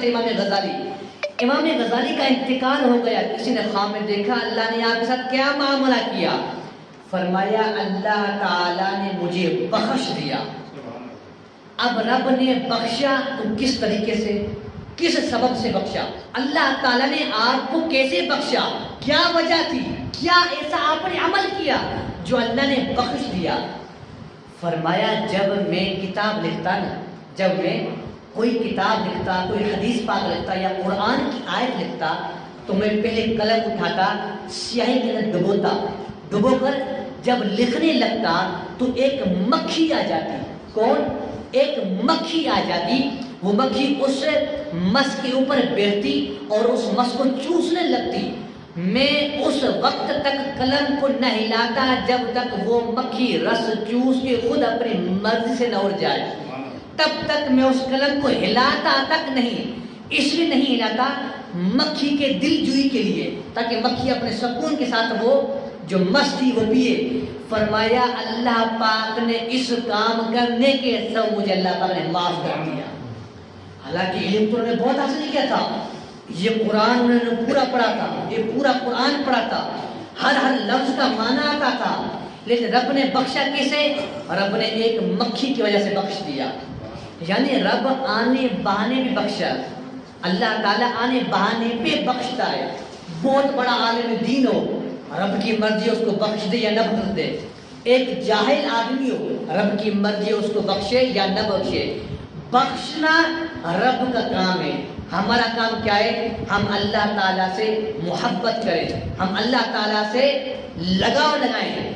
تھے امام غزالی. امام غزالی کا انتقال ہو گیا. کسی نے خواب میں دیکھا اللہ نے آپ کے ساتھ کیا معاملہ کیا. فرمایا اللہ تعالیٰ نے مجھے بخش دیا. اب رب نے بخشا تو کس طریقے سے, کس سبب سے بخشا؟ اللہ تعالیٰ نے آپ کو کیسے بخشا؟ کیا وجہ تھی؟ کیا ایسا آپ نے عمل کیا جو اللہ نے بخش دیا؟ فرمایا جب میں کتاب لکھتا نا, جب میں کوئی کتاب لکھتا, کوئی حدیث پاک لکھتا یا قرآن کی آیت لکھتا, تو میں پہلے قلم اٹھاتا, سیاہی کے اندر ڈبو کر جب لکھنے لگتا تو ایک مکھی آ جاتی. کون؟ ایک مکھی آ جاتی. وہ مکھی اس مس کے اوپر بیٹھتی اور اس مس کو چوسنے لگتی. میں اس وقت تک قلم کو نہ ہلاتا جب تک وہ مکھی رس چوس کے خود اپنی مرضی سے نہ اڑ جائے. تب تک میں اس قلم کو ہلاتا تک نہیں. اس لیے نہیں ہلاتا مکھی کے دل جوئی کے لیے, تاکہ مکھی اپنے سکون کے ساتھ وہ جو مس تھی وہ پیے. فرمایا اللہ پاک نے اس کام کرنے کے سب مجھے اللہ پاک نے معاف کر دیا. حالانکہ علم تو انہوں نے بہت حاصل کیا تھا, یہ قرآن انہوں نے پورا پڑھا تھا, یہ پورا قرآن پڑھا تھا, ہر لفظ کا معنی آتا تھا, لیکن رب نے بخشا کیسے؟ رب نے ایک مکھی کی وجہ سے بخش دیا. یعنی رب آنے بہانے میں بخشا. اللہ تعالیٰ آنے بہانے پہ بخشتا ہے. بہت بڑا عالم دین ہو, رب کی مرضی اس کو بخش دے یا نہ بخش دے. ایک جاہل آدمی ہو, رب کی مرضی اس کو بخشے یا نہ بخشے. بخشنا رب کا کام ہے. ہمارا کام کیا ہے؟ ہم اللہ تعالیٰ سے محبت کریں, ہم اللہ تعالیٰ سے لگاؤ لگائیں.